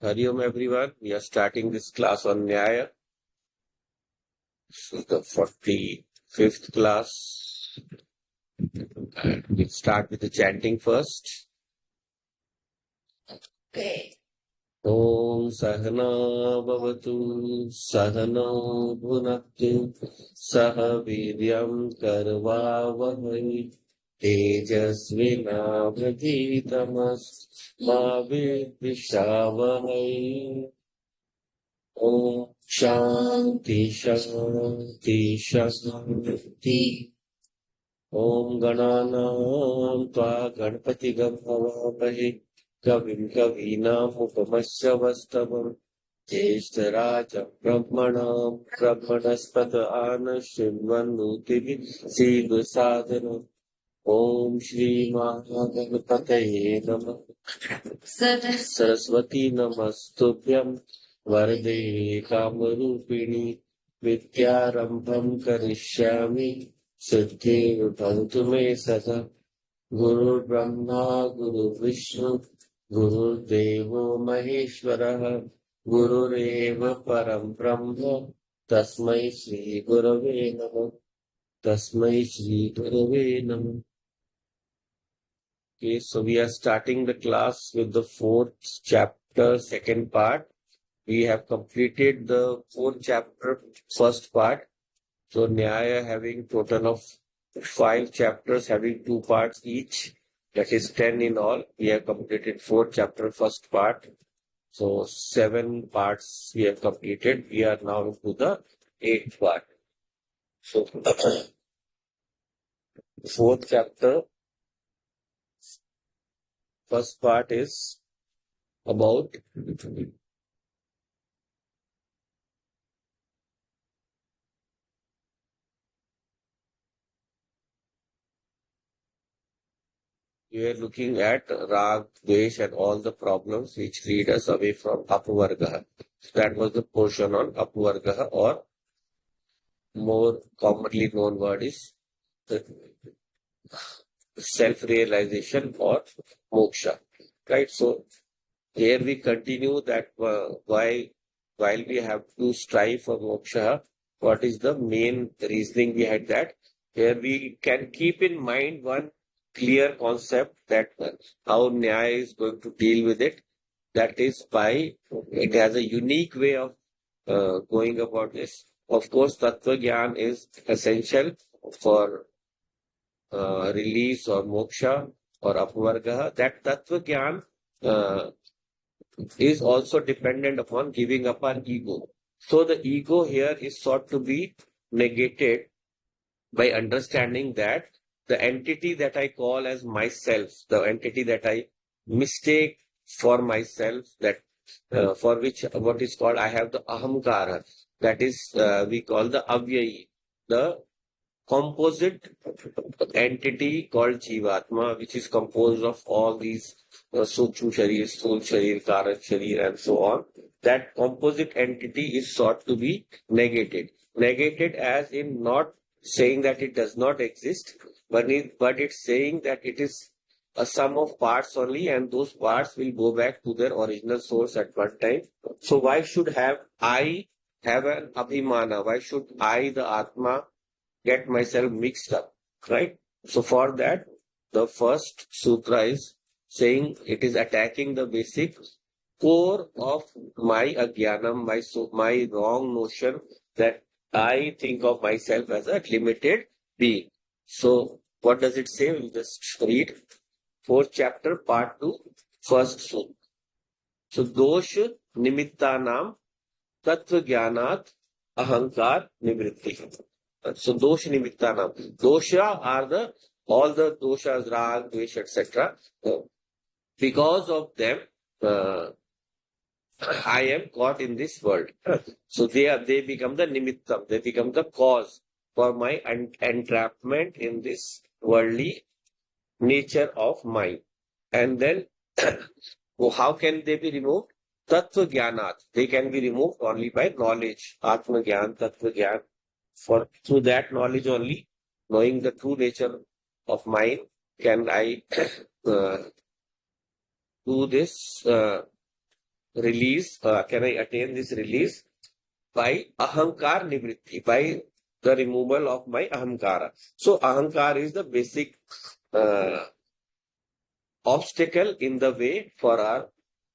Hari Om everyone. We are starting this class on Nyaya. This is the 45th class. And we'll start with the chanting first. Okay. Om Sahana Bhavatu Sahana Bhunaktu Saha Viryam Karvavahai Tejasvinavadhitamas Ma Vidvishavahai Om Shanti Shanti Shanti Om Gananam Tva Ganpati Gambhavapahi Kavim Kavinam Upamasya Jeshtarajam Brahmanam Brahmanaspata Anashimvanutivi Siddhu Sadhanam Om Shri Mahaganapataye Namah Saraswati Namastubhyam Varde Kamarupini Vidyarambham Karishyami Siddhi Bhavantu Me Sada Guru Brahma Guru Vishnu Guru Devo Maheshwaraha Gurureva Param Brahma Tasmai Shri Gurave Namah Tasmai Shri Gurave Namah. Okay, so we are starting the class with the 4th chapter, second part. We have completed the 4th chapter, first part. So Nyaya having total of 5 chapters, having 2 parts each. That is 10 in all. We have completed 4th chapter, first part. So 7 parts we have completed. We are now to the 8th part. So 4th chapter, first part is about we are looking at Rag, Dvesh and all the problems which lead us away from Apavargaha. That was the portion on Apavargaha, or more commonly known word is the self-realization or moksha. Right? So here we continue that while we have to strive for moksha, what is the main reasoning behind that? Here we can keep in mind one clear concept that how Nyaya is going to deal with it. That is by it has a unique way of going about this. Of course, Tattva Gyan is essential for release or moksha or Apavargaha. That Tattva Gyan is also dependent upon giving up our ego. So the ego here is sought to be negated by understanding that the entity that I call as myself, the entity that I mistake for myself, that for which what is called I have the ahamkara, that is we call the avyayi, the composite entity called Jivatma, which is composed of all these Sukshma Sharir, Sthul Sharir, Karak Sharir, and so on. That composite entity is sought to be negated. Negated as in not saying that it does not exist, but it's saying that it is a sum of parts only, and those parts will go back to their original source at one time. So why should I have an abhimana? Why should I, the Atma, get myself mixed up, right? So for that, the first sutra is saying it is attacking the basic core of my ajnanam, my wrong notion that I think of myself as a limited being. So what does it say? We'll just read 4th chapter, part 2, first sutra. So dosh nimittanam tattva jnanat ahankar nivritti. So dosha nimittanam. Dosha are all the doshas, rag, dvesh, etc. Because of them, I am caught in this world. So they become the nimittam. They become the cause for my entrapment in this worldly nature of mine. And then, how can they be removed? Tattva jnanat. They can be removed only by knowledge. Atma jnana, tattva jnana. For through that knowledge only, knowing the true nature of mind, can I do this release, can I attain this release by ahankar nivritti, by the removal of my ahankara. So ahankar is the basic uh, obstacle in the way for our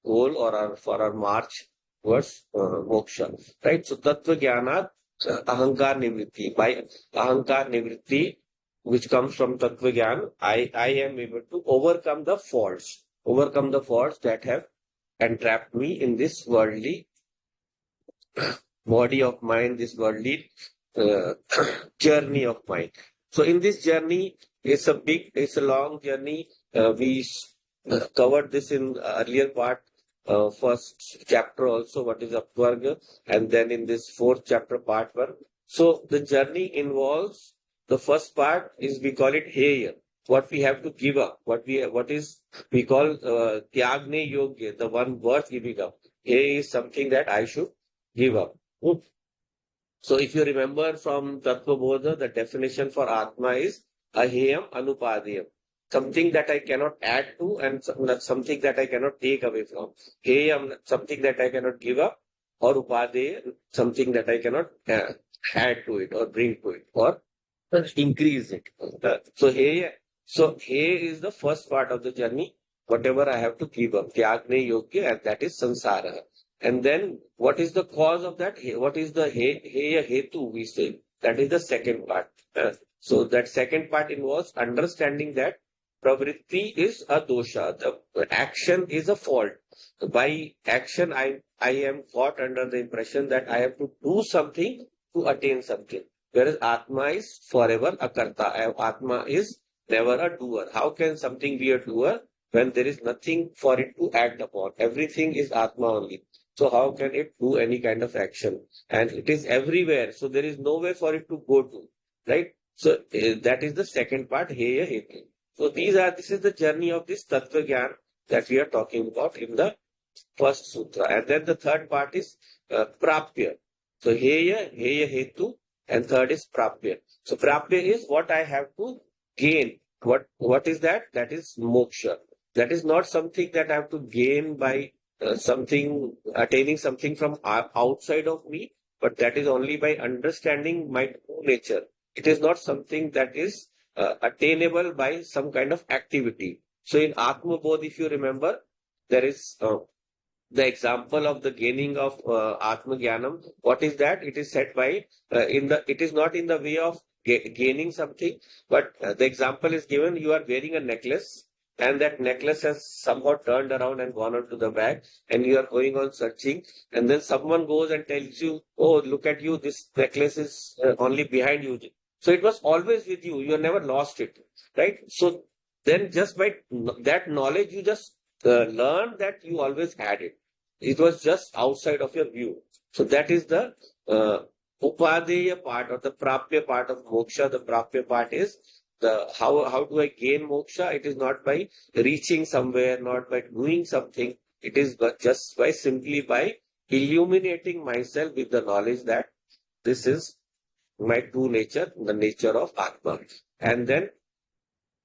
goal or for our march towards moksha. Right? So tattva jnana ahankar nivritti. By ahankar nivritti, which comes from tattva jnana, I am able to overcome the faults that have entrapped me in this worldly body of mind, this worldly uh, journey of mind. So in this journey, it's a long journey. We covered this in earlier part, first chapter also, what is Apvarga, and then in this fourth chapter, part one. So the journey involves, the first part is, we call it Heya, what we have to give up, what is we call Tyagne Yogya, the one worth giving up. Heya is something that I should give up. Hmm. So if you remember from Tattva Bodha, the definition for Atma is aheyam anupadeyam. Something that I cannot add to and something that I cannot take away from. Heyam, something that I cannot give up, or upadeya, something that I cannot add to it or bring to it or increase it. So is the first part of the journey. Whatever I have to give up, Tyagne Yogya, and that is samsara. And then what is the cause of that? What is the heya hetu, we say? That is the second part. So that second part involves understanding that pravritti is a dosha. The action is a fault. By action, I am caught under the impression that I have to do something to attain something. Whereas Atma is forever a karta. Atma is never a doer. How can something be a doer when there is nothing for it to act upon? Everything is Atma only. So how can it do any kind of action? And it is everywhere. So there is no way for it to go to. Right? So that is the second part, Heya Hetu. So this is the journey of this Tattva Gyan that we are talking about in the first sutra. And then the third part is Prapya. So Heya Hetu, and third is Prapya. So Prapya is what I have to gain. What is that? That is moksha. That is not something that I have to gain by attaining something from outside of me, but that is only by understanding my true nature. It is not something that is attainable by some kind of activity. So in Atma Bodh, if you remember, there is the example of the gaining of Atma Jnanam. What is that? It is said by it is not in the way of gaining something, but the example is given. You are wearing a necklace, and that necklace has somehow turned around and gone onto the bag, and you are going on searching, and then someone goes and tells you, "Oh, look at you! This necklace is only behind you." So it was always with you. You have never lost it, right? So then, just by that knowledge, you just learn that you always had it. It was just outside of your view. So that is the upadeya part or the prapya part of moksha. The prapya part is the how do I gain moksha? It is not by reaching somewhere, not by doing something. It is just by simply by illuminating myself with the knowledge that this is my true nature, the nature of Atma. And then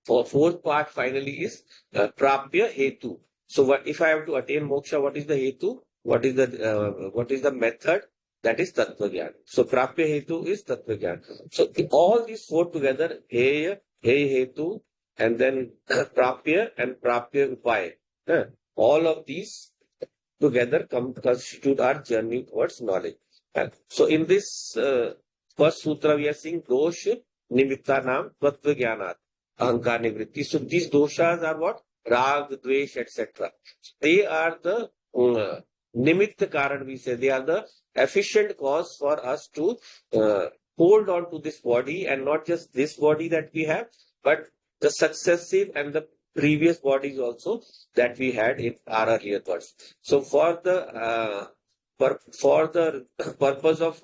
for fourth part finally is prapya hetu. So what if I have to attain moksha? What is the hetu? What is the method? That is tattva gyan. So prapya hetu is tattva gyan. So all these four together, heya, hey hetu, and then prapya and prapya upaya. All of these together constitute our journey towards knowledge. So in this first sutra, we are seeing dosh nimitta nam tattva jnanat ahankar nivritti. So these doshas are what? Rag, dvesh, etc. They are the nimitta karan, we say. They are the efficient cause for us to hold on to this body, and not just this body that we have, but the successive and the previous bodies also that we had in our earlier births. So for the purpose of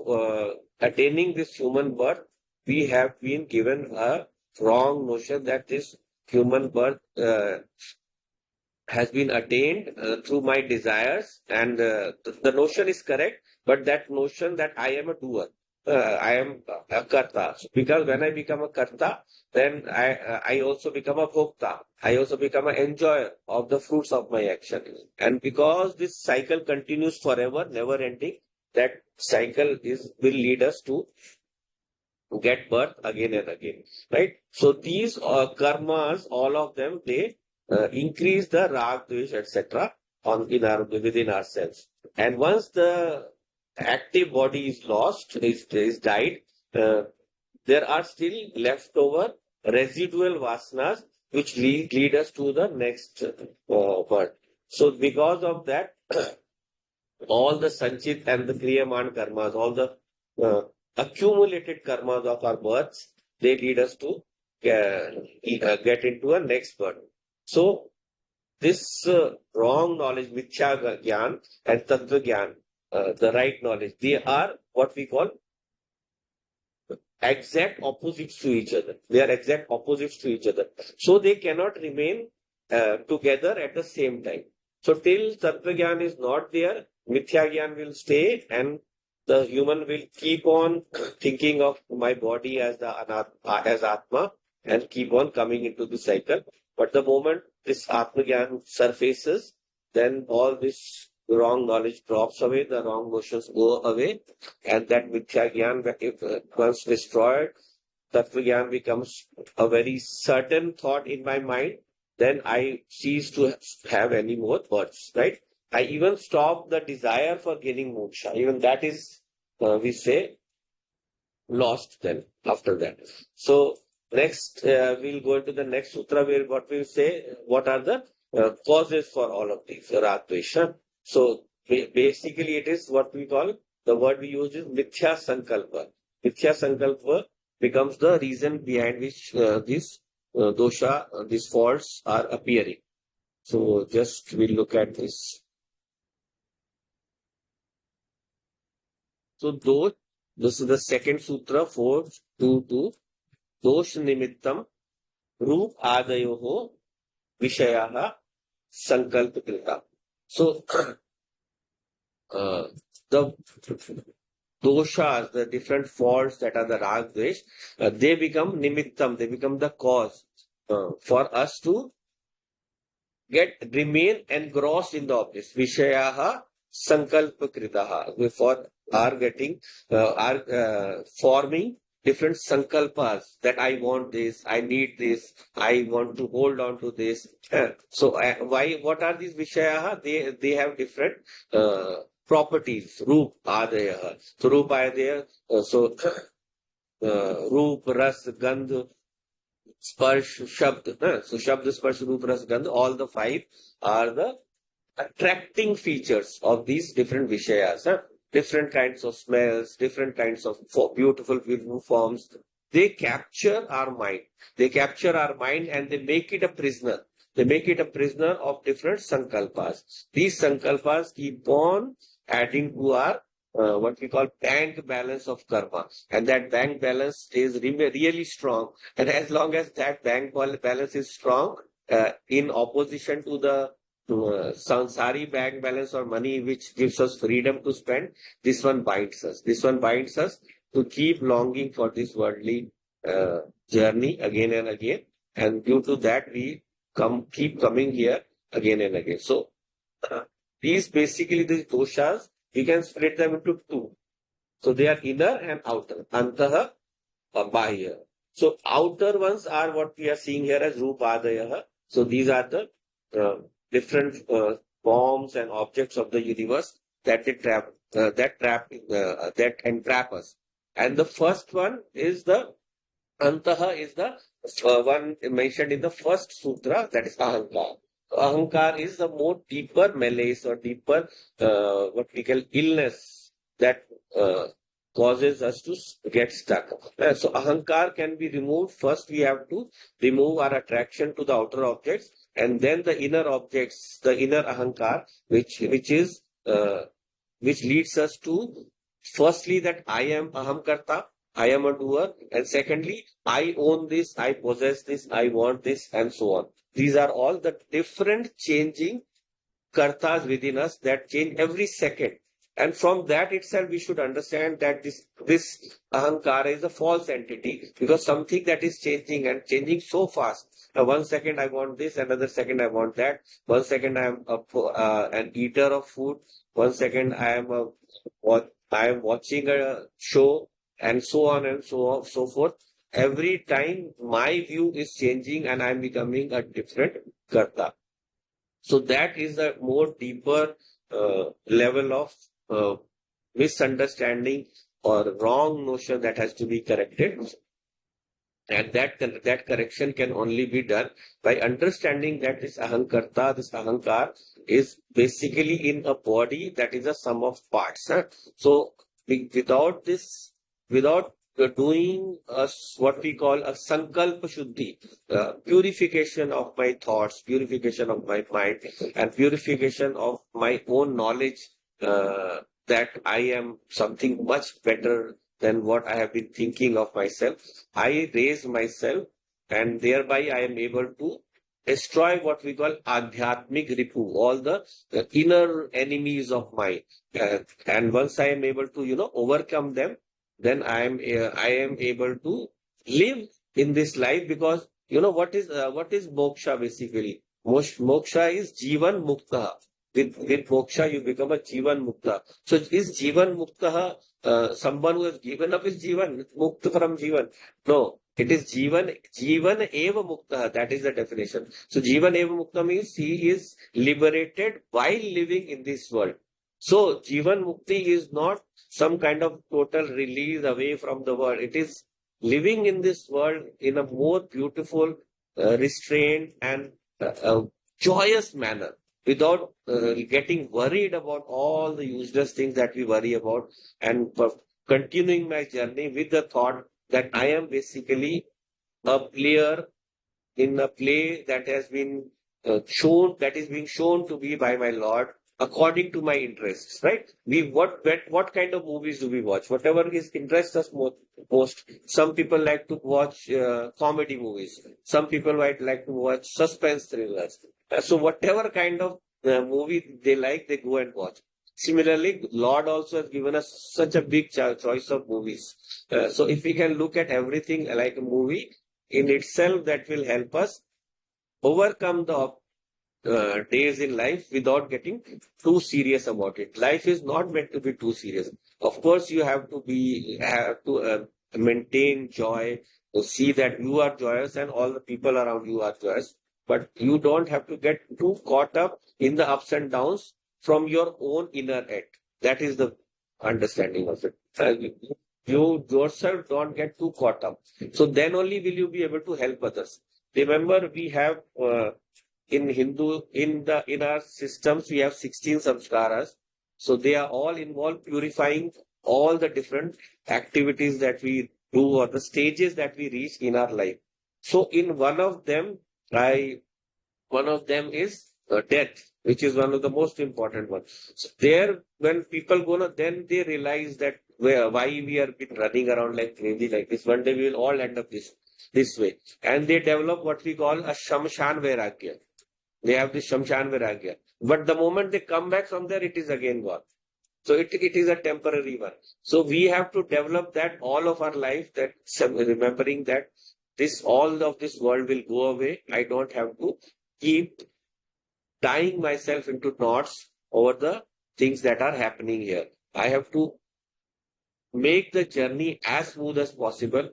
attaining this human birth, we have been given a wrong notion that this human birth has been attained through my desires, and the notion is correct, but that notion that I am a doer. I am a karta. Because when I become a karta, then I also become a bhokta. I also become an enjoyer of the fruits of my action. And because this cycle continues forever, never ending, that cycle is will lead us to get birth again and again, right? So these karmas, all of them, they increase the rag, dvesh, etc. on in our within ourselves. And once the active body is lost, is died, uh, there are still leftover residual vasanas which lead us to the next birth. So because of that, all the sanchit and the kriyaman karmas, all the uh, accumulated karmas of our births, they lead us to get into a next birth. So this wrong knowledge, mithya gyan and tattva gyan, the right knowledge, they are what we call exact opposites to each other. They are exact opposites to each other. So they cannot remain together at the same time. So till Tattva Gyan is not there, Mithya Gyan will stay and the human will keep on thinking of my body as as Atma and keep on coming into the cycle. But the moment this Atma Gyan surfaces, then all this wrong knowledge drops away, the wrong notions go away, and that Mithya Gyan, if once destroyed, Tattva Gyan becomes a very certain thought in my mind, then I cease to have any more thoughts, right? I even stop the desire for gaining moksha. Even that is, we say, lost then after that. So next, we'll go into the next sutra where what we say, what are the causes for all of these, rag, dvesha. So basically it is what we call, the word we use is mithya sankalpa. Mithya sankalpa becomes the reason behind which these dosha, these faults are appearing. So just we'll look at this. So those, this is the second sutra, 4.2.2. दोष निमित्तम रूप आदयो विषया संकल्प कृता. So the doshas, the different faults that are the rag dvesh, they become nimittam, they become the cause for us to remain engrossed in the objects. Vishayaha sankalpa kritaha. For are getting, are forming different sankalpas that I want this, I need this, I want to hold on to this. So why? What are these vishayaha? They have different properties. Roop adaya. So roop adaya. So roop, ras, gandh, Sparsh, Shabd. So Shabd, Sparsh, Roop, Ras, Gandh, all the five are the attracting features of these different Vishayas. Different kinds of smells, different kinds of beautiful forms. They capture our mind. They capture our mind and they make it a prisoner. They make it a prisoner of different sankalpas. These sankalpas keep on adding to our what we call bank balance of karma. And that bank balance stays really strong. And as long as that bank balance is strong, in opposition to the sansari bank balance or money which gives us freedom to spend, this one binds us. This one binds us to keep longing for this worldly journey again and again. And due to that, we keep coming here again and again. So these basically, these doshas, we can split them into two. So they are inner and outer. Antaha, bahya. So outer ones are what we are seeing here as rupadaya. So these are the different forms and objects of the universe that they that entrap us. And the first one is the Antaha is the one mentioned in the first sutra, that is Ahankar. Ahankar is the more deeper malaise or deeper, what we call illness that causes us to get stuck. So Ahankar can be removed. First, we have to remove our attraction to the outer objects, and then the inner objects, the inner Ahankar, which leads us to firstly that I am Ahamkarta, I am a doer, and secondly, I own this, I possess this, I want this, and so on. These are all the different changing kartas within us that change every second. And from that itself, we should understand that this ahankara is a false entity, because something that is changing and changing so fast. 1 second I want this, another second I want that. 1 second I am an eater of food. 1 second I am watching a show, and so on and so on, so forth. Every time my view is changing and I'm becoming a different karta. So that is a more deeper level of uh, misunderstanding or wrong notion that has to be corrected. And that correction can only be done by understanding that this ahankarta, this ahankar, is basically in a body that is a sum of parts. Huh? So without this, without doing what we call a sankalpa shuddhi, purification of my thoughts, purification of my mind, and purification of my own knowledge, that I am something much better than what I have been thinking of myself. I raise myself, and thereby I am able to destroy what we call adhyatmic ripu, all the inner enemies of mine. And once I am able to, overcome them, then I am able to live in this life, because what is moksha basically? Moksha is jivan mukta. With moksha, you become a jivan mukta. So is jivan mukta someone who has given up his jivan, mukta from jivan? No, it is jivan eva mukta. That is the definition. So jivan eva mukta means he is liberated while living in this world. So jivan mukti is not some kind of total release away from the world. It is living in this world in a more beautiful, restrained, and joyous manner, without getting worried about all the useless things that we worry about, and continuing my journey with the thought that I am basically a player in a play that has been that is being shown to be by my Lord according to my interests, right? What kind of movies do we watch? Whatever is interests us most. Some people like to watch comedy movies. Some people might like to watch suspense thrillers. So whatever kind of movie they like, they go and watch. Similarly, Lord also has given us such a big choice of movies. So if we can look at everything like a movie in itself, that will help us overcome the days in life without getting too serious about it. Life is not meant to be too serious. Of course, you have to maintain joy, to see that you are joyous and all the people around you are joyous. But you don't have to get too caught up in the ups and downs from your own inner head. That is the understanding of it. You yourself don't get too caught up. So then only will you be able to help others. Remember, we have in Hindu, in our systems, we have 16 samskaras. So they are all involved purifying all the different activities that we do, or the stages that we reach in our life. So in I one of them is death, which is one of the most important ones. So there, when people go, then they realize that why we are been running around like crazy like this. One day we will all end up this way, and they develop what we call a shamshan vairagya. They have this shamshan vairagya, but the moment they come back from there, it is again gone. So it is a temporary one. So we have to develop that all of our life, that remembering that this all of this world will go away. I don't have to keep tying myself into knots over the things that are happening here. I have to make the journey as smooth as possible,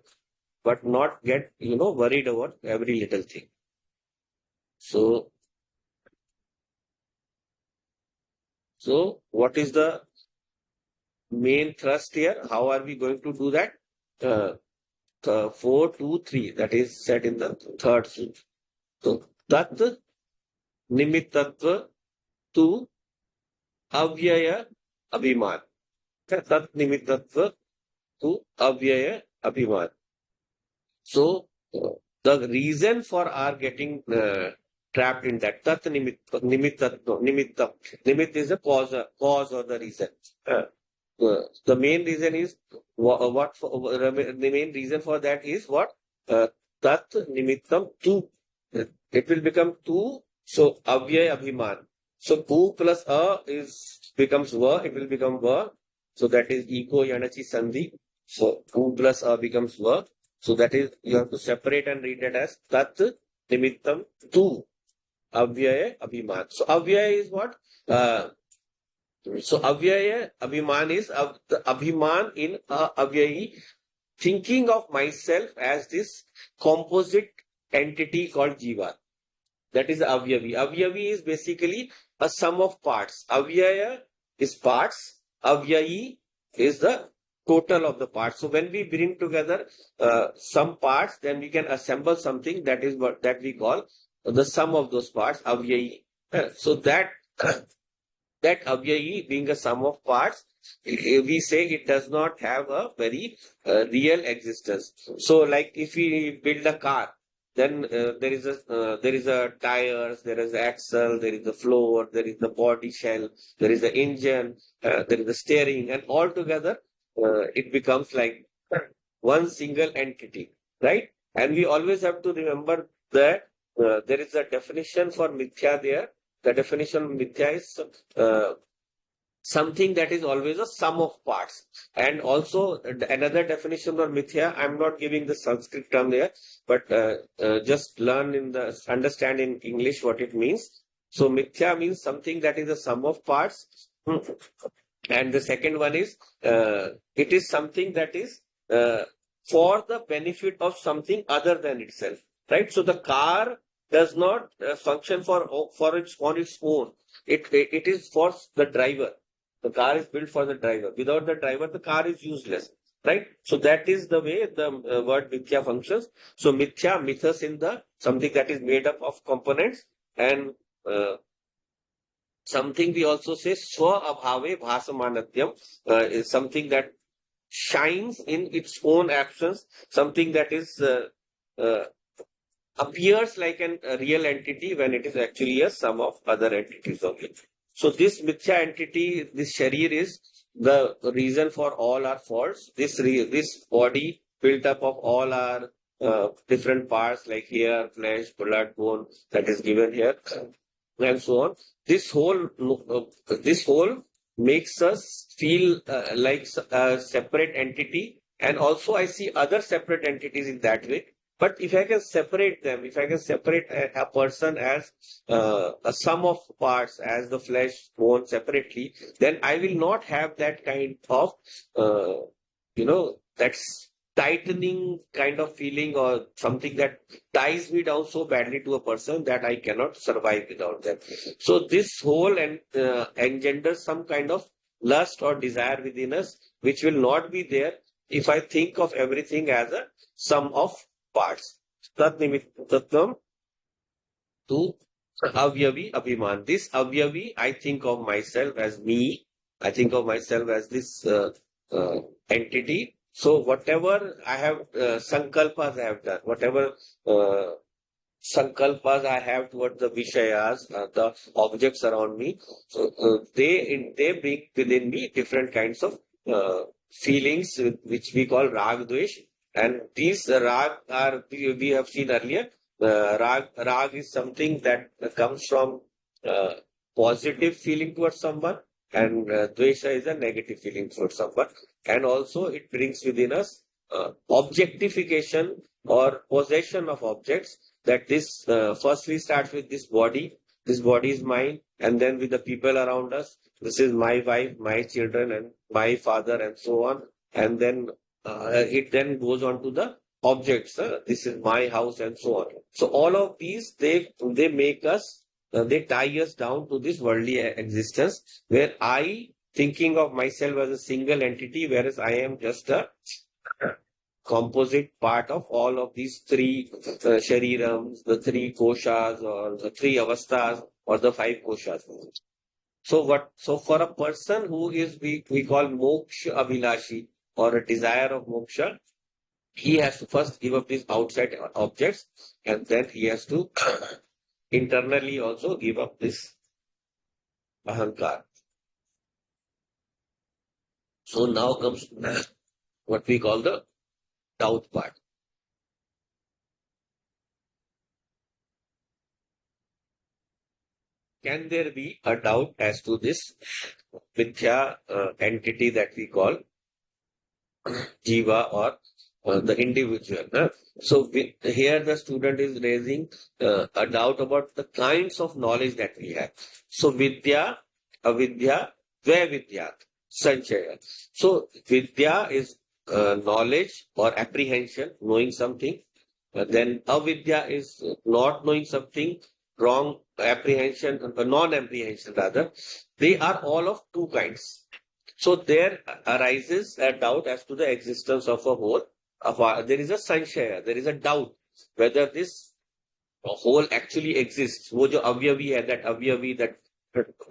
but not get, worried about every little thing. So, so what is the main thrust here? How are we going to do that? Uh, 4, 2, 3, that is said in the third sutra. So, tat nimittatva tu avyaya abhiman. Tat nimittatva tu avyaya abhiman. So, the reason for our getting trapped in that, tat nimittam. Nimit is a cause or the reason. The main reason is the main reason for that is what? Tat nimittam tu. It will become tu. So, avyaya abhiman. So U plus A is becomes Va, it will become Va. So that is Ego Yanachi Sandhi. So U plus A becomes Va. So that is you have to separate and read it as Tat Nimittam Tu Avyaya Abhiman. So Avyaya is what? Uh, so Avyaya Abhiman is the Abhiman in Avyayi, thinking of myself as this composite entity called Jiva. That is Avyavi. Avyavi is basically a sum of parts. Avyaya is parts. Avyayi is the total of the parts. So when we bring together some parts, then we can assemble something that is what that we call the sum of those parts. Avyayi. So that that Avyayi being a sum of parts, we say it does not have a very real existence. So, like if we build a car, then there is a tires, there is the axle, there is the floor, there is the body shell, there is the engine, there is the steering, and all together it becomes like one single entity, right? And we always have to remember that there is a definition for mithya there. The definition of mithya is uh, something that is always a sum of parts. And also another definition of mithya, I'm not giving the Sanskrit term there, but just learn in the understand in English what it means. So mithya means something that is a sum of parts. And the second one is it is something that is uh, for the benefit of something other than itself, right? So the car does not function for its on its own. It is for the driver. The car is built for the driver. Without the driver, the car is useless, right? So that is the way the word mithya functions. So mithya, mythos in the something that is made up of components, and something we also say swa abhave bhasamanatyam is something that shines in its own absence, something that is uh, appears like a real entity when it is actually a sum of other entities only. So this mithya entity, this sharir is the reason for all our faults. This body built up of all our different parts like hair, flesh, blood, bone that is given here, and so on. This whole makes us feel like a separate entity, and also I see other separate entities in that way. But if I can separate them, if I can separate a person as a sum of parts, as the flesh, bone separately, then I will not have that kind of, that's tightening kind of feeling or something that ties me down so badly to a person that I cannot survive without them. So this whole engenders some kind of lust or desire within us, which will not be there if I think of everything as a sum of parts. Tat nimittam to avyavi abhiman. This avyavi, I think of myself as me. I think of myself as this entity. So whatever I have sankalpas I have done, whatever uh, sankalpas I have towards the vishayas, the objects around me. So they bring within me different kinds of feelings, which we call rag dvesh. And these rag are we have seen earlier. Rag is something that comes from uh, positive feeling towards someone, and dvesha is a negative feeling towards someone. And also it brings within us objectification or possession of objects, that this firstly starts with this body is mine, and then with the people around us, this is my wife, my children, and my father, and so on. And then it then goes on to the objects, this is my house, and so on. So all of these, they make us they tie us down to this worldly existence, where I thinking of myself as a single entity, whereas I am just a composite part of all of these three sharirams, the three koshas, or the three avasthas, or the five koshas. So what? So for a person who is we call moksha abhilashi, or a desire of moksha, he has to first give up these outside objects, and then he has to internally also give up this ahankar. So now comes what we call the doubt part. Can there be a doubt as to this Mithya entity that we call Jiva or the individual? Huh? So here the student is raising a doubt about the kinds of knowledge that we have. So Vidya, Avidya, Dvaya Sanchaya. So Vidya is knowledge or apprehension, knowing something. Then avidya is not knowing something, wrong apprehension, non-apprehension rather. They are all of two kinds. So there arises a doubt as to the existence of a whole. There is a sanshaya, there is a doubt whether this whole actually exists. वो जो अवयवी है, that अवयवी,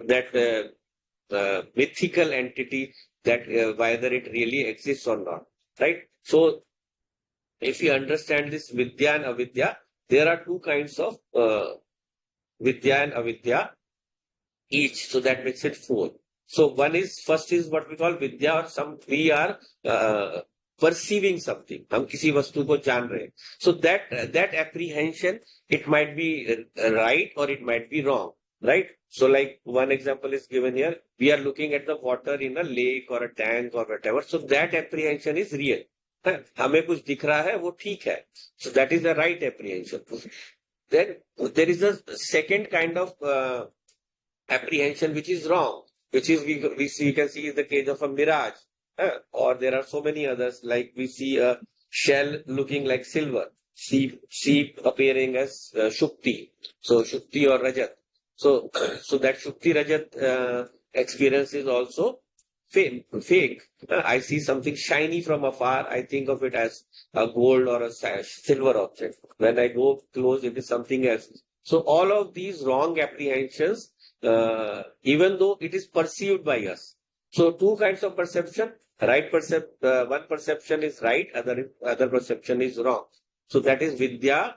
that mythical entity, that whether it really exists or not, right? So if you understand this vidya and avidya, there are two kinds of vidya and avidya each. So that makes it four. So first is what we call vidya, or we are perceiving something. हम किसी वस्तु को जान रहे हैं. So that apprehension, it might be right or it might be wrong, right? So like one example is given here. We are looking at the water in a lake or a tank or whatever. So that apprehension is real. हमें कुछ दिख रहा है वो ठीक है. So that is the right apprehension. Then there is a second kind of apprehension which is wrong, which is we can see is the case of a mirage, or there are so many others, like we see a shell looking like silver, sheep appearing as Shukti, so Shukti or Rajat. So so that Shukti Rajat experience is also fake. I see something shiny from afar, I think of it as a gold or a silver object. When I go close, it is something else. So all of these wrong apprehensions, even though it is perceived by us. So two kinds of perception, one perception is right, other perception is wrong. So that is vidya,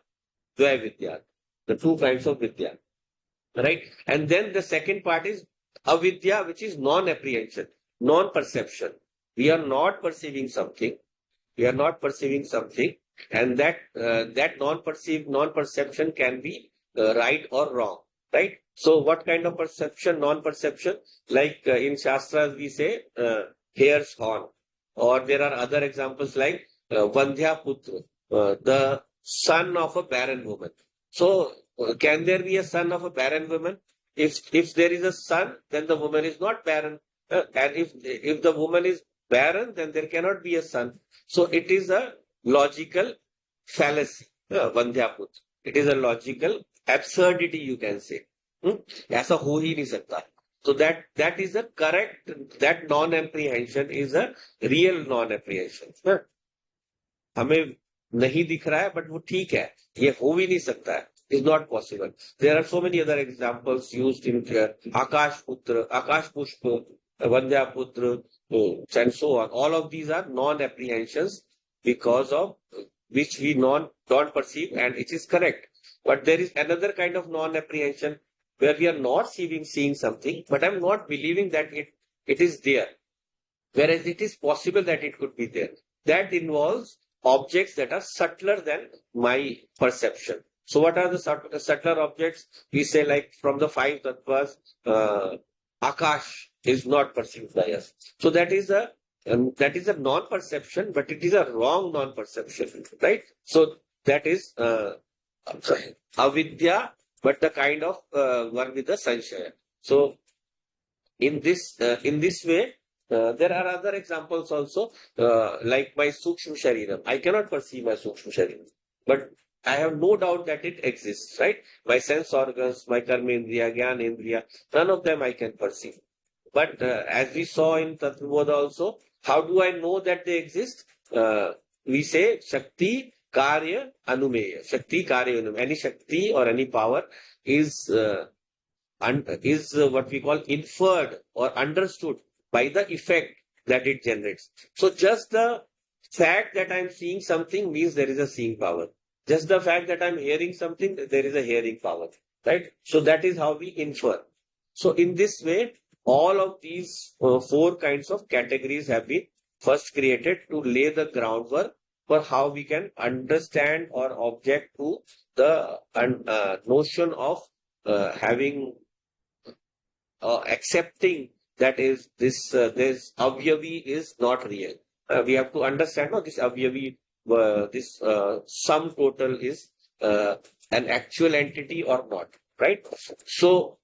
dvaya vidya, the two kinds of vidya, right? And then the second part is avidya, which is non-apprehension, non-perception. We are not perceiving something. We are not perceiving something, and that non-perception can be right or wrong, right? So what kind of perception, non-perception? Like in Shastras, we say hare's horn, or there are other examples like Vandhya Putra, the son of a barren woman. So can there be a son of a barren woman? If there is a son, then the woman is not barren, and if the woman is barren, then there cannot be a son. So it is a logical fallacy, Vandhya Putra. It is a logical absurdity, you can say. ऐसा हो ही नहीं सकता. So that is a correct, that non-apprehension is a real non-apprehension. हमें नहीं दिख रहा है, but वो ठीक है, ये हो भी नहीं सकता है. Is not possible. There are so many other examples used in Akash Putra, Akash Pushpa, Vandhya Putra, and so on. All of these are non-apprehensions because of which we don't perceive, and it is correct. But there is another kind of non-apprehension where we are not seeing something, but I'm not believing that it is there. Whereas it is possible that it could be there. That involves objects that are subtler than my perception. So what are the subtler objects? We say like from the five tattvas, Akash is not perceived by us. So that is a non-perception, but it is a wrong non-perception, right? So that is avidya, but the kind of one with the sanshaya. So in this way, there are other examples also, like my sukshma shariram. I cannot perceive my sukshma shariram, but I have no doubt that it exists, right? My sense organs, my karma indriya, jnana indriya, none of them I can perceive. But as we saw in Tattvabodha also, how do I know that they exist? We say Shakti Karya Anumeya. Shakti Karya Anumeya. Any Shakti or any power is what we call inferred or understood by the effect that it generates. So just the fact that I'm seeing something means there is a seeing power. Just the fact that I'm hearing something, there is a hearing power, right? So that is how we infer. So in this way, all of these four kinds of categories have been first created to lay the groundwork for how we can understand or object to the notion of having accepting that is this avyavi is not real. We have to understand, no, this avyavi, this sum total is uh, an actual entity or not, right? So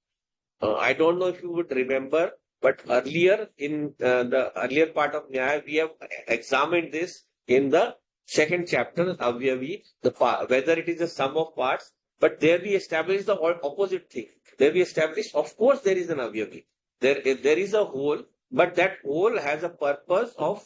I don't know if you would remember, but earlier in the earlier part of Nyaya, we have examined this in the second chapter, Avyavi, whether it is a sum of parts, but there we established the opposite thing. There we established, of course, there is an Avyavi. There is a whole, but that whole has a purpose of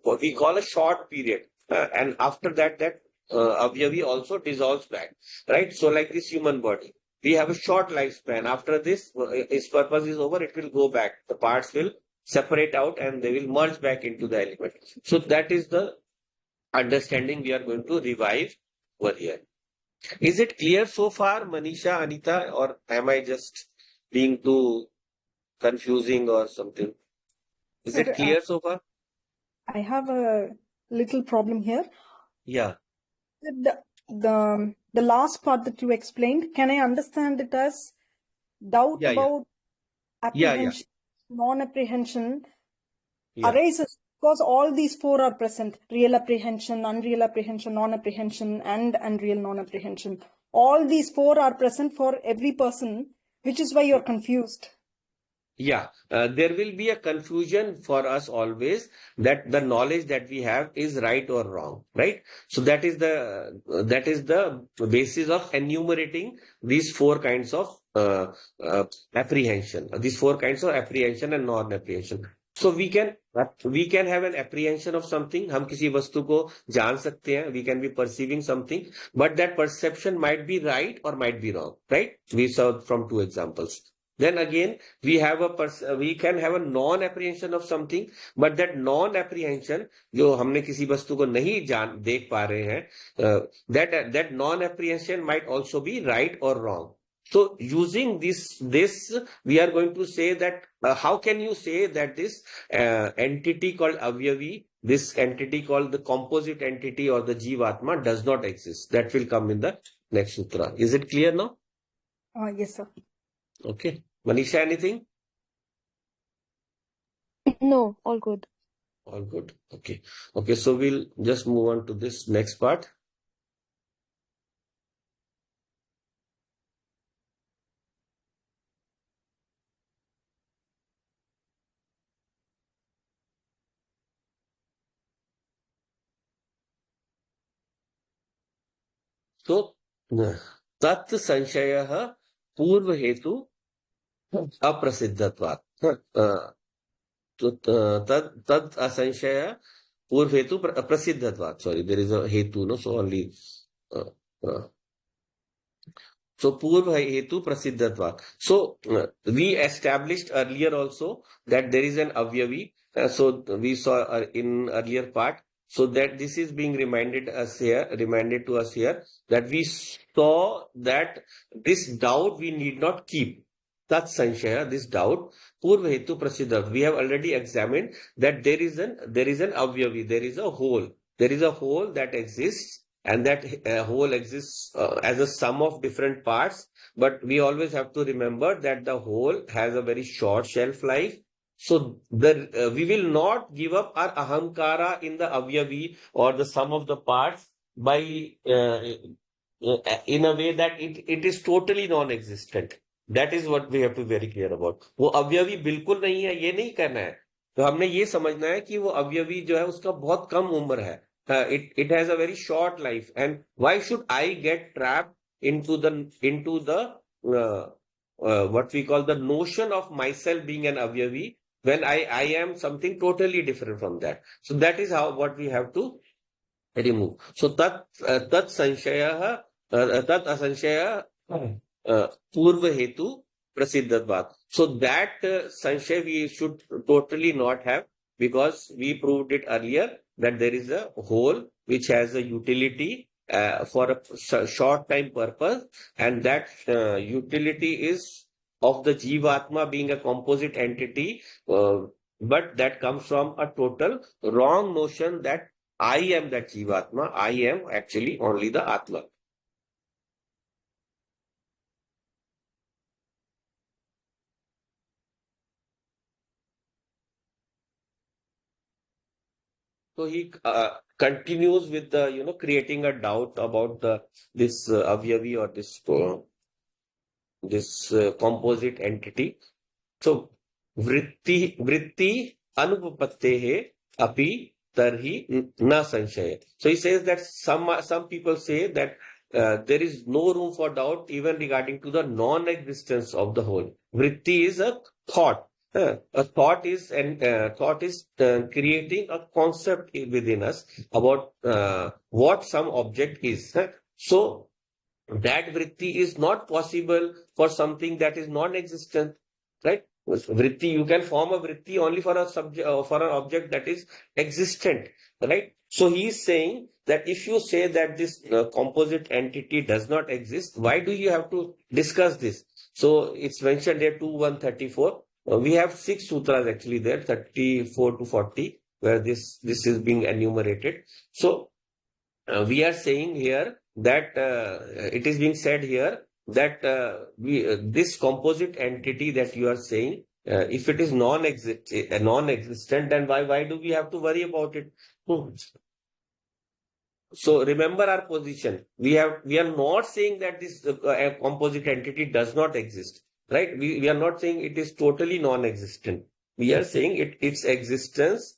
what we call a short period. And after that, that Avyavi also dissolves back, right? So, like this human body, we have a short lifespan. After this, its purpose is over, it will go back. The parts will separate out and they will merge back into the element. So that is the understanding we are going to revive over here. Is it clear so far, Manisha, Anita, or am I just being too confusing or something? Is it Sir, clear so far? I have a little problem here. Yeah, The last part that you explained, can I understand it as doubt yeah, yeah, about yeah, yeah, apprehension, non-apprehension yeah. arises because all these four are present: real apprehension, unreal apprehension, non-apprehension, and unreal non-apprehension. All these four are present for every person, which is why you're confused. Yeah, there will be a confusion for us always that the knowledge that we have is right or wrong, right? So that is the basis of enumerating these four kinds of apprehension, these four kinds of apprehension and non-apprehension. So we can have an apprehension of something. हम किसी वस्तु को जान सकते हैं. We can be perceiving something, but that perception might be right or might be wrong, right? We saw from two examples. Then again, we can have a non apprehension of something, but that non apprehension जो हमने किसी वस्तु को नहीं जान देख पा रहे हैं, that non apprehension might also be right or wrong. So using this we are going to say that how can you say that this entity called avyavi, this entity called the composite entity or the jivatma does not exist? That will come in the next sutra. Is it clear now? Yes, sir. Okay, Manisha, anything? No, all good. All good. Okay. Okay. So we'll just move on to this next part. So, tat sanshayah पूर्व हेतु अप्रसिद्धत्वात्. तो तद तद असंशय पूर्व हेतु प्रसिद्धत्वात्. Sorry, there is a hetu, no? So only uh, uh, so purva hetu prasiddhatva. So we established earlier also that there is an avyavi. So we saw in earlier part. So that this is being reminded to us here that we saw that this doubt we need not keep. Tat sanshaya, this doubt, purva hetu prasiddhat. We have already examined that there is an avyavi, there is a whole. There is a whole that exists, and that whole exists as a sum of different parts, but we always have to remember that the whole has a very short shelf life. So we will not give up our ahamkara in the avyavi or the sum of the parts by in a way that it is totally non-existent. That is what we have to be very clear about. वो अवयवी बिल्कुल नहीं है, ये नहीं कहना है. तो हमने ये समझना है कि वो अवयवी जो है उसका बहुत कम उम्र है. It has a very short life, and why should I get trapped into the what we call the notion of myself being an avyavi when I am something totally different from that? So that is how what we have to remove. So tat sanshaya tat asanshaya purva hetu prasiddhatvat. So that sanshay we should totally not have, because we proved it earlier that there is a whole which has a utility for a short time purpose, and that utility is of the jivatma being a composite entity, but that comes from a total wrong notion that I am that jivatma. I am actually only the atma. So he continues with the, creating a doubt about this avyavi or this composite entity. So vritti anupapattehe api tarhi na sanshaya. So he says that some people say that there is no room for doubt even regarding to the non-existence of the whole. Vritti is a thought. A thought is creating a concept within us about what some object is. So that vritti is not possible for something that is non-existent, right? Vritti, you can form a vritti only for a subject, for an object that is existent, right? So he is saying that if you say that this composite entity does not exist, why do you have to discuss this? So it's mentioned here 2134. We have 6 sutras actually there, 34 to 40, where this is being enumerated. So we are saying here that it is being said here that this composite entity that you are saying, if it is non-existent, then why do we have to worry about it? Hmm. So remember our position. We are not saying that this composite entity does not exist, right? We are not saying it is totally non-existent. We are saying its existence,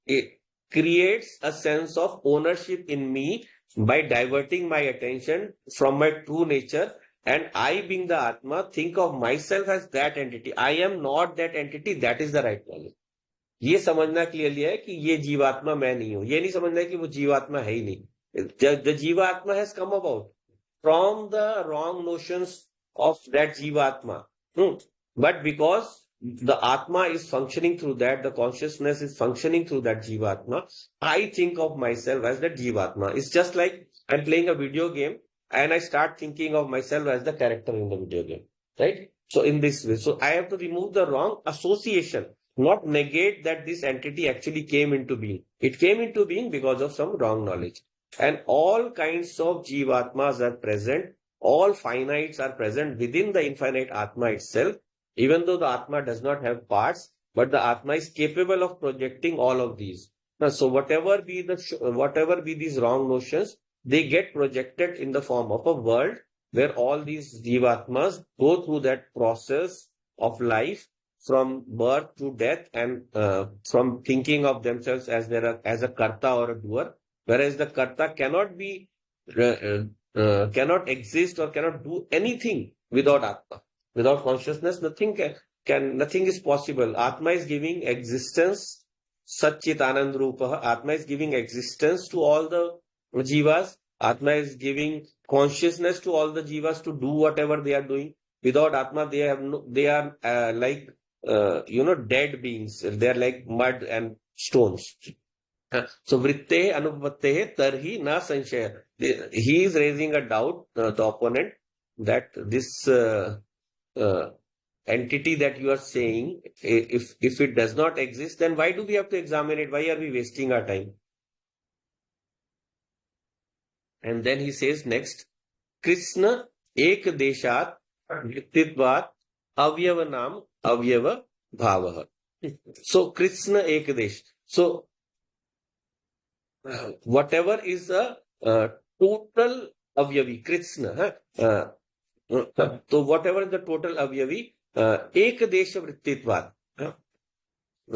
it creates a sense of ownership in me by diverting my attention from my true nature. And I, being the Atma, think of myself as that entity. I am not that entity. That is the right knowledge. ये समझना clearly है कि ये जीवात्मा मैं नहीं हूं. ये नहीं समझना है कि वो जीवात्मा है ही नहीं. The जीवात्मा has come about from the wrong notions of that Jivatma. But because the Atma is functioning through that, the consciousness is functioning through that Jivatma, I think of myself as the Jivatma. It's just like I'm playing a video game and I start thinking of myself as the character in the video game, right? So in this way, so I have to remove the wrong association, not negate that this entity actually came into being. It came into being because of some wrong knowledge. And all kinds of jivatmas are present. All finites are present within the infinite Atma itself, even though the Atma does not have parts, but the Atma is capable of projecting all of these. Now, so whatever be these wrong notions, they get projected in the form of a world where all these jivatmas go through that process of life from birth to death, and from thinking of themselves as a karta or a doer, whereas the karta cannot exist or cannot do anything without Atma. Without consciousness, nothing is possible. Atma is giving existence, Satchit Anand Rupa. Atma is giving existence to all the jivas. Atma is giving consciousness to all the jivas to do whatever they are doing. Without Atma, they are like dead beings. They are like mud and stones. So vritte anupatte tarhi na sanshaya. He is raising a doubt, the opponent, that this uh, entity that you are saying, if it does not exist, then why do we have to examine it? Why are we wasting our time? And then he says next, Krishna ek deshat vrittitvat avyavanam avyava bhavaha. So Krishna ek desh. So whatever is a total avyavi, Krishna, so whatever is the total avyavi, ek desha vrittitvat.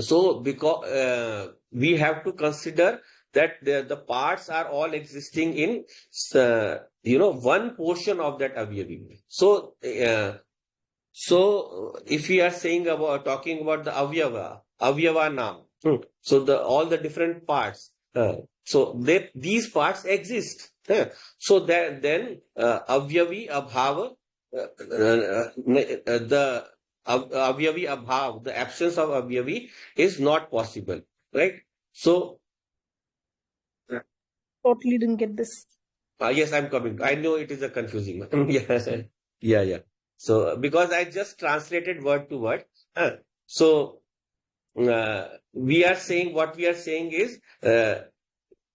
So because we have to consider that the parts are all existing in one portion of that avyavi. So if we are talking about the avyava nam, so all the different parts, so these parts exist. So that then avyavi abhava, the avyavi abhav, the absence of avyavi is not possible, right? So Totally didn't get this. yes, I'm coming. I know it is a confusing one. Yeah, yeah, yeah. So because I just translated word to word. So we are saying what we are saying is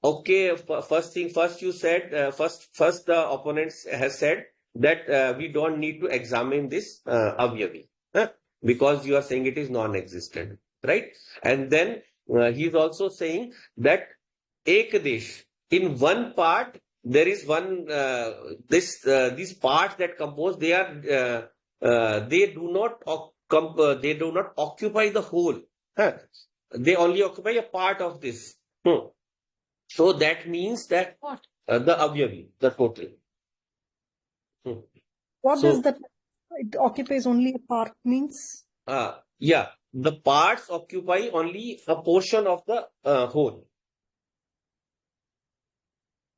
okay. First you said first the opponents has said that we don't need to examine this avyavi, because you are saying it is non-existent, right? And then he is also saying that Ekdesh, in one part, there is one, these parts that compose, they are, they do not, they do not occupy the whole. Huh? They only occupy a part of this. So that means that what? The avyavi, the total. What does So, that? It occupies only a part means? yeah, the parts occupy only a portion of the whole,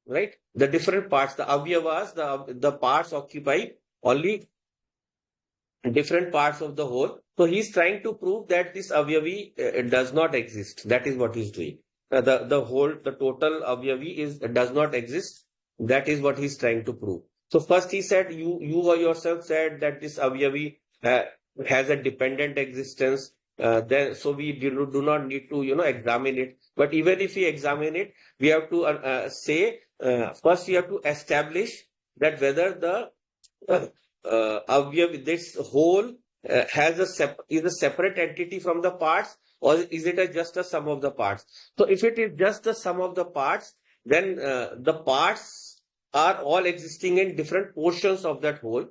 right? The different parts, the avyavas, the parts occupy only different parts of the whole. So he's trying to prove that this avyavi does not exist. That is what he's doing. The whole, the total avyavi does not exist. That is what he's trying to prove. So first he said, you yourself said that this avyavi has a dependent existence. Then so we do not need to examine it. But even if we examine it, we have to say first we have to establish that whether the this whole is a separate entity from the parts, or is it just a sum of the parts? So if it is just the sum of the parts, then the parts are all existing in different portions of that whole.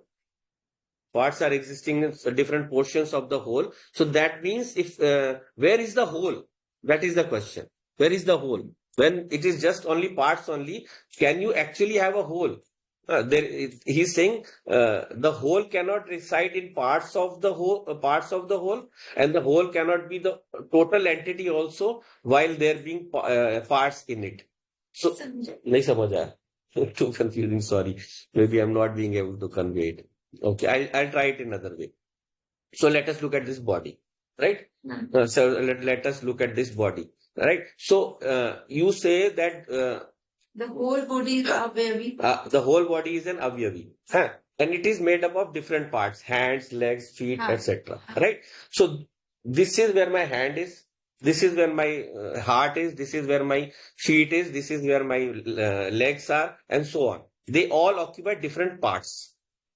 Parts are existing in different portions of the whole. So that means if where is the whole? That is the question. Where is the whole? When it is just only parts only, can you actually have a whole? He's saying the whole cannot reside in parts of the whole, and the whole cannot be the total entity also while there being parts in it. So, नहीं समझ आया. Too confusing. Sorry, maybe I'm not being able to convey it. Okay, I'll try it another way. So let us look at this body, right? So let us look at this body, right? So you say that the whole body is avyavi. The whole body is an avyavi, huh? And it is made up of different parts: hands, legs, feet, etc. Right? So this is where my hand is. This is where my heart is. This is where my feet is. This is where my legs are, and so on. They all occupy different parts,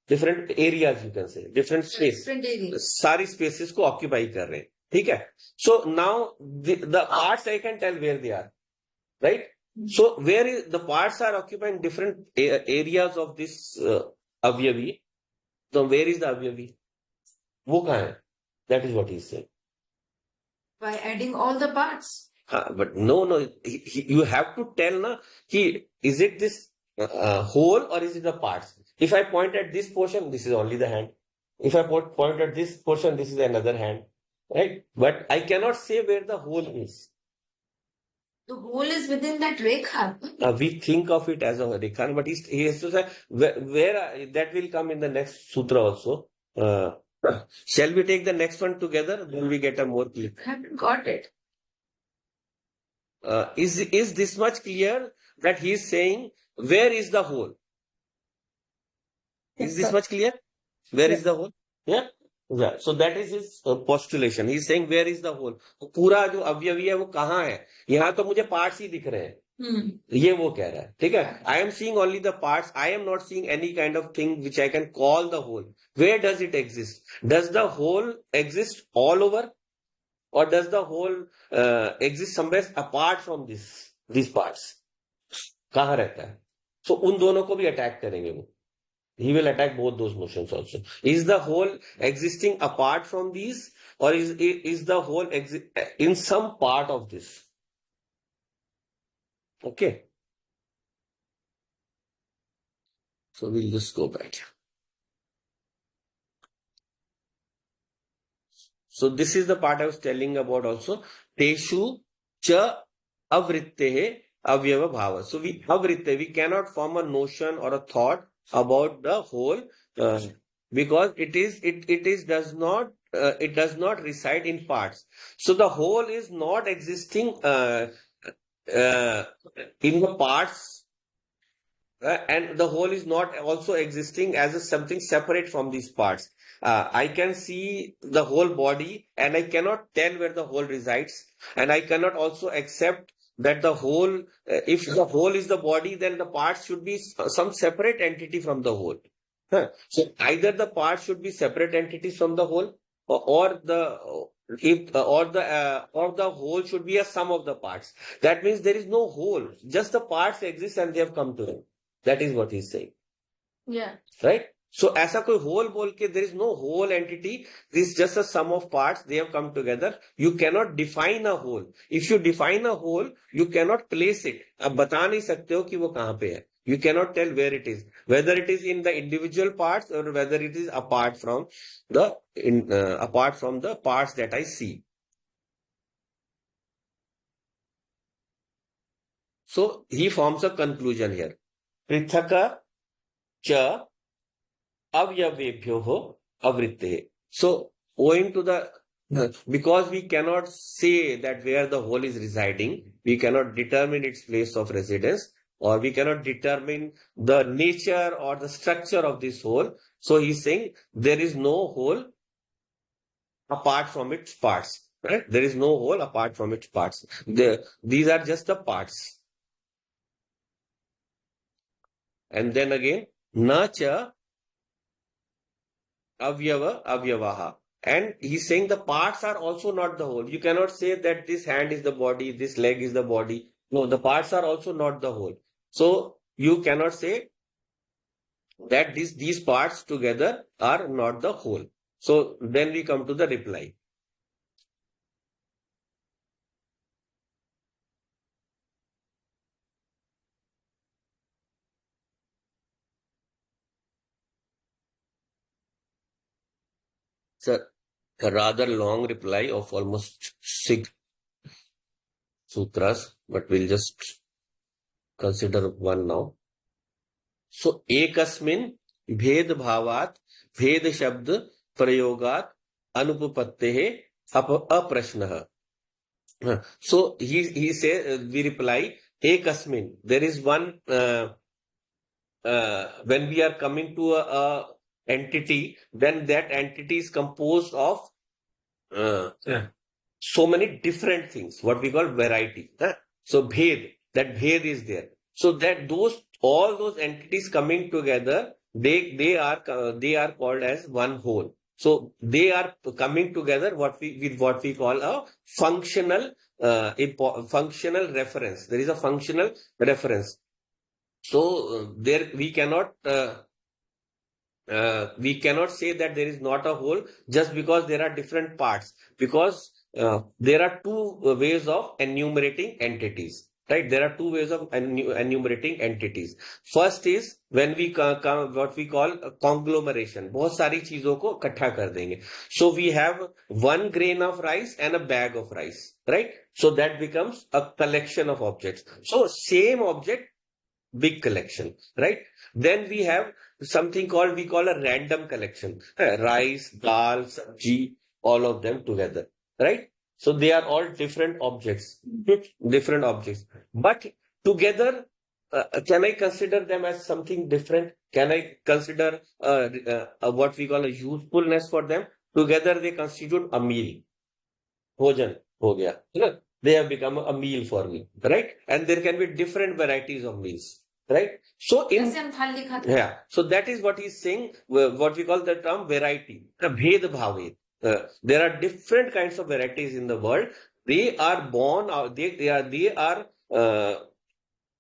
different areas, you can say, different space. Different areas. सारी spaces को occupy कर रहे हैं, ठीक है? So now the parts I can tell where they are, right? So where is the parts are occupying different areas of this avyavi. So where is the avyavi? वो कहाँ है? That is what he is saying. By adding all the parts. But no, you have to tell na is it this whole or is it the parts? If I point at this portion, this is only the hand. If I point at this portion, this is another hand, right? But I cannot say where the whole is. The whole is within that rekha. We think of it as a rekha, but he has to say where that will come in the next sutra also. Shall we take the next one together? Then we get a more clear. I haven't got it. Is this much clear that he is saying where is the whole? Yes, Is this sir. much clear? Where Yeah. is the whole? Yeah. Yeah. So that is his postulation. He is saying where is the whole? पूरा जो अवयवी है वो कहाँ है? यहाँ तो मुझे parts ही दिख रहे हैं. ये वो कह रहा है, ठीक है? I am seeing only the parts. I am not seeing any kind of thing which I can call the whole. Where does it exist? Does the whole exist all over, or does the whole exist somewhere apart from these parts? कहाँ रहता है? So उन दोनों को भी attack करेंगे वो. He will attack both those notions also. Is the whole existing apart from these, or is the whole in some part of this? Okay. So we'll just go back. So this is the part I was telling about also. Teshu cha avrittehe avyava bhava. So we cannot form a notion or a thought about the whole because it does not reside in parts. So the whole is not existing in the parts, and the whole is not also existing as something separate from these parts. I can see the whole body and I cannot tell where the whole resides, and I cannot also accept that the whole, if the whole is the body, then the parts should be some separate entity from the whole. So either the parts should be separate entities from the whole, or the if or the whole should be a sum of the parts. That means there is no whole, just the parts exist and they have come to him. That is what he's saying. Yeah. Right? So ऐसा कोई whole बोल के there is no whole entity. This is just a sum of parts. They have come together. You cannot define a whole. If you define a whole, you cannot place it. अब बता नहीं सकते हो कि वो कहाँ पे है. You cannot tell where it is, whether it is in the individual parts or whether it is apart from the parts that I see. So he forms a conclusion here. Prithaka cha avyavebhyoho avritte. So owing to the because we cannot say that where the whole is residing, we cannot determine its place of residence, or we cannot determine the nature or the structure of this whole. So he's saying there is no whole apart from its parts. Right? There is no whole apart from its parts. These are just the parts. And then again, na cha avyavaha. And he's saying the parts are also not the whole. You cannot say that this hand is the body, this leg is the body. No, the parts are also not the whole. So you cannot say that these parts together are not the whole. So then we come to the reply. It's a rather long reply of almost 6 sutras, but we'll just consider one now. So एकस्मिन् भेद भावात भेद शब्द प्रयोगात अनुपपत्तेः अप्रश्नः. So he says, we reply, ekasmin. There is one when we are coming to a entity, then that entity is composed of so many different things, what we call variety. So bhed, that bhed is there. So that all those entities coming together, they are called as one whole. So they are coming together with what we call a functional functional reference. There is a functional reference. So there we cannot say that there is not a whole just because there are different parts, because there are two ways of enumerating entities. Right? There are two ways of enumerating entities. First is when we come what we call a conglomeration. बहुत सारी चीजों को इकट्ठा कर देंगे. So we have one grain of rice and a bag of rice. Right? So that becomes a collection of objects. So same object, big collection. Right? Then we have something we call a random collection. Rice, dal, sabji, all of them together. Right? So they are all different objects. Different objects. But together, can I consider them as something different? Can I consider what we call a usefulness for them? Together they constitute a meal. Bhojan ho gaya. They have become a meal for me. Right? And there can be different varieties of meals. Right? So so that is what he's saying, what we call the term variety, the bhed bhave. There are different kinds of varieties in the world. They are born, they are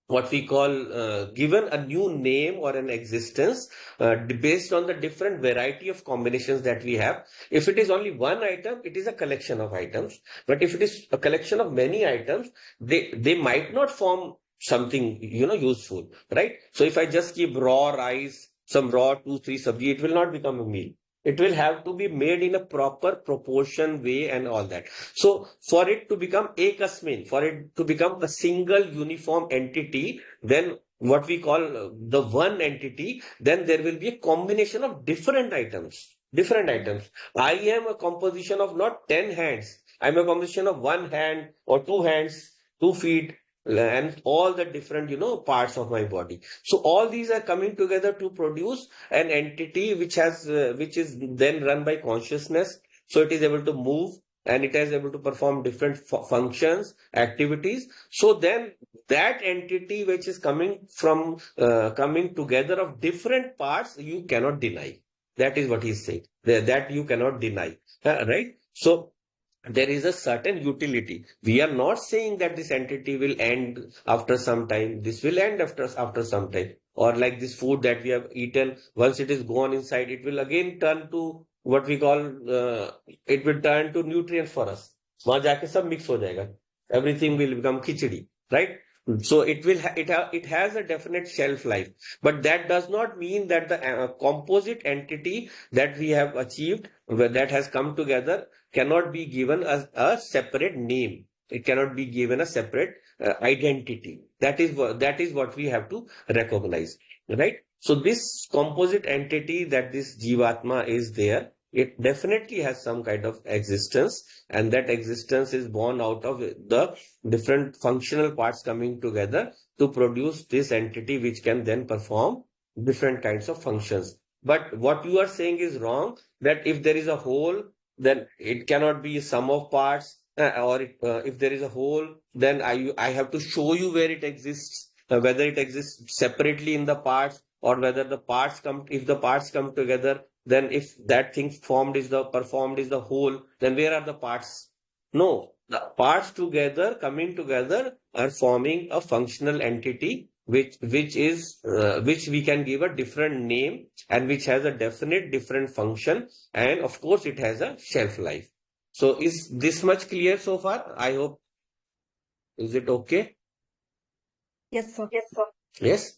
what we call given a new name or an existence based on the different variety of combinations that we have. If it is only one item, it is a collection of items. But if it is a collection of many items, they might not form something useful, right? So if I just keep raw rice, some raw 2-3 sabji, it will not become a meal. It will have to be made in a proper proportion way and all that. So for it to become ekasmin, for it to become a single uniform entity, then what we call the one entity, then there will be a combination of different items. Different items. I am a composition of not 10 hands. I am a composition of one hand or two hands, 2 feet, and all the different parts of my body. So all these are coming together to produce an entity which is then run by consciousness. So it is able to move and it is able to perform different functions, activities. So then that entity which is coming together of different parts, you cannot deny. That is what he's saying. That you cannot deny. Right? So there is a certain utility. We are not saying that this entity will end after some time. This will end after some time. Or like this food that we have eaten, once it is gone inside, it will again turn to what we call, it will turn to nutrients for us. वहां जाके सब mix हो जाएगा. Everything will become khichdi, right? So it has a definite shelf life, but that does not mean that the composite entity that we have achieved, that has come together, cannot be given a separate name. It cannot be given a separate identity. That is what we have to recognize, right? So this composite entity, that this Jivatma is there, it definitely has some kind of existence, and that existence is born out of the different functional parts coming together to produce this entity, which can then perform different kinds of functions. But what you are saying is wrong, that if there is a whole, then it cannot be a sum of parts, if there is a whole, then I have to show you where it exists, whether it exists separately in the parts, or whether the parts come, if the parts come together, then if that thing performed is the whole, then where are the parts? No, the parts together, coming together, are forming a functional entity, which we can give a different name, and which has a definite different function, and of course it has a shelf life. So is this much clear so far? I hope. Is it okay? Yes, sir. Yes.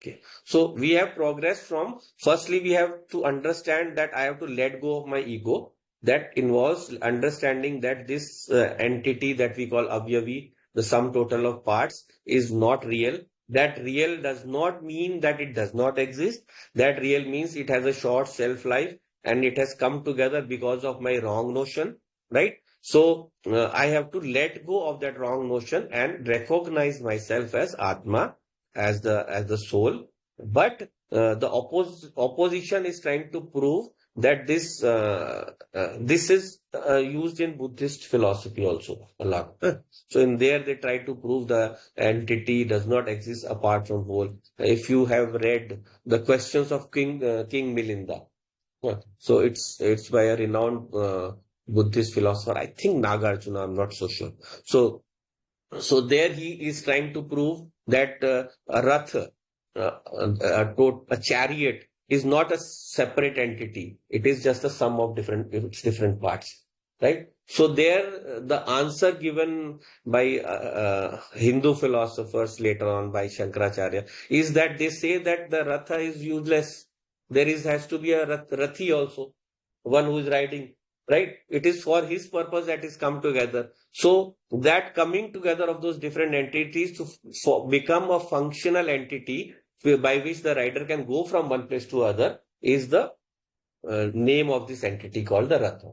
Okay. So we have progressed from, firstly, we have to understand that I have to let go of my ego. That involves understanding that this entity that we call Avyavi, the sum total of parts, is not real. That real does not mean that it does not exist. That real means it has a short shelf life, and it has come together because of my wrong notion, right? So I have to let go of that wrong notion and recognize myself as Atma, as the soul. But opposition is trying to prove that this is used in Buddhist philosophy also a lot. So in there they try to prove the entity does not exist apart from whole. If you have read the questions of King Milinda, so it's by a renowned Buddhist philosopher, I think Nagarjuna, I'm not so sure. So there he is trying to prove that a rath, a chariot, is not a separate entity. It is just a sum of different parts, right? So there, the answer given by Hindu philosophers later on by Shankaracharya is that they say that the ratha is useless. Has to be a rathi also, one who is riding, right? It is for his purpose that is come together. So that coming together of those different entities become a functional entity by which the rider can go from one place to other is the name of this entity called the Ratha,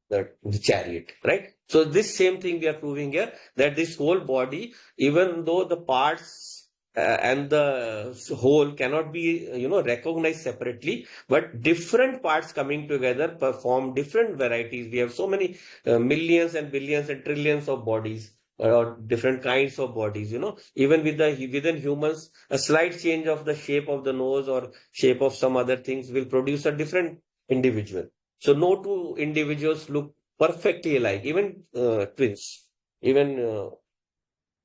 the chariot, right? So this same thing we are proving here, that this whole body, even though the parts and the whole cannot be, recognized separately, but different parts coming together perform different varieties. We have so many millions and billions and trillions of bodies, or different kinds of bodies. Even within humans, a slight change of the shape of the nose or shape of some other things will produce a different individual. So no two individuals look perfectly alike. Even twins, even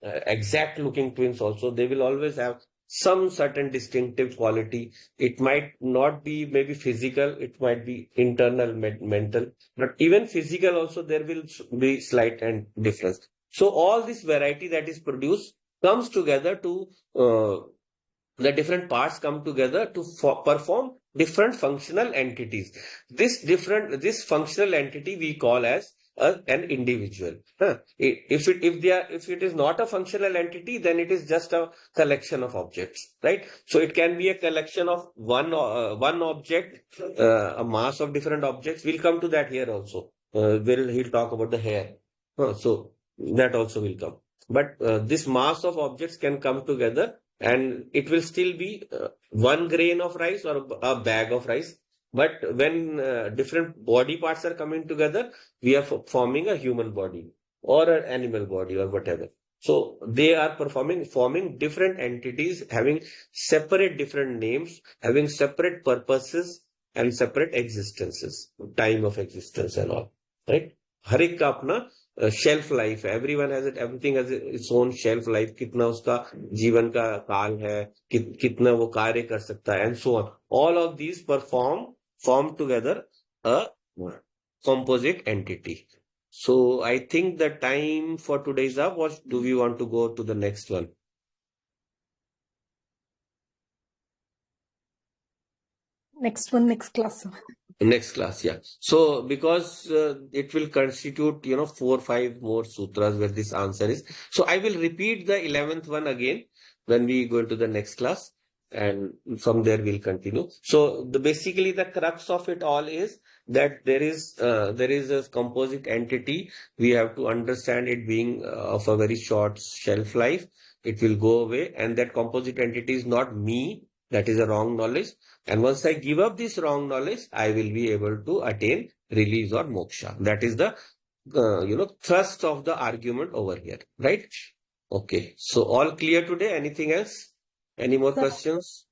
exact looking twins also, they will always have some certain distinctive quality. It might not be maybe physical, it might be internal, mental, but even physical also there will be slight and difference. So all this variety that is produced comes together to the different parts come together to perform different functional entities. This functional entity we call as an individual. If it is not a functional entity, then it is just a collection of objects, right? So it can be a collection of one object, a mass of different objects. We'll come to that here also. He'll talk about the hair. So that also will come. But this mass of objects can come together, and it will still be one grain of rice or a bag of rice. But when different body parts are coming together, we are forming a human body or an animal body or whatever. So they are forming different entities, having separate different names, having separate purposes and separate existences, time of existence and all, right? हर एक का अपना shelf life है. Everyone has it, everything has its own shelf life. कितना उसका जीवन का काल है, कितना वो कार्य कर सकता है, and so on. All of these form together a composite entity. So I think the time for today is up. What do we want to go to the next one? Next one, next class. Next class, yeah. So because it will constitute, 4 5 more sutras where this answer is. So I will repeat the 11th one again when we go into the next class, and from there we'll continue. So basically the crux of it all is that there is a composite entity. We have to understand it being of a very short shelf life. It will go away, and that composite entity is not me. That is a wrong knowledge. And once I give up this wrong knowledge, I will be able to attain release or moksha. That is the thrust of the argument over here, right? Okay. So all clear today. Anything else? Any more Sir, questions?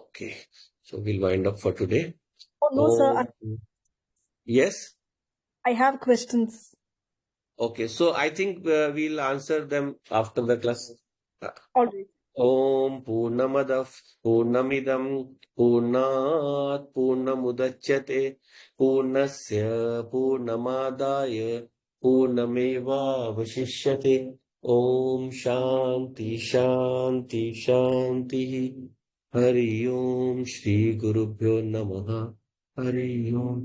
Okay. So we'll wind up for today. oh no, sir. Oh, yes. I have questions. Okay. So I think we'll answer them after the class. All right. ॐ पूर्णमदः पूर्णमिदं पूर्णात् पूर्णमुदच्यते पूर्णस्य पूर्णमादाय पूर्णमेवावशिष्यते ॐ शान्ति शान्ति शान्तिः हरि ओम् श्रीगुरुभ्यो नमः हरि ओम्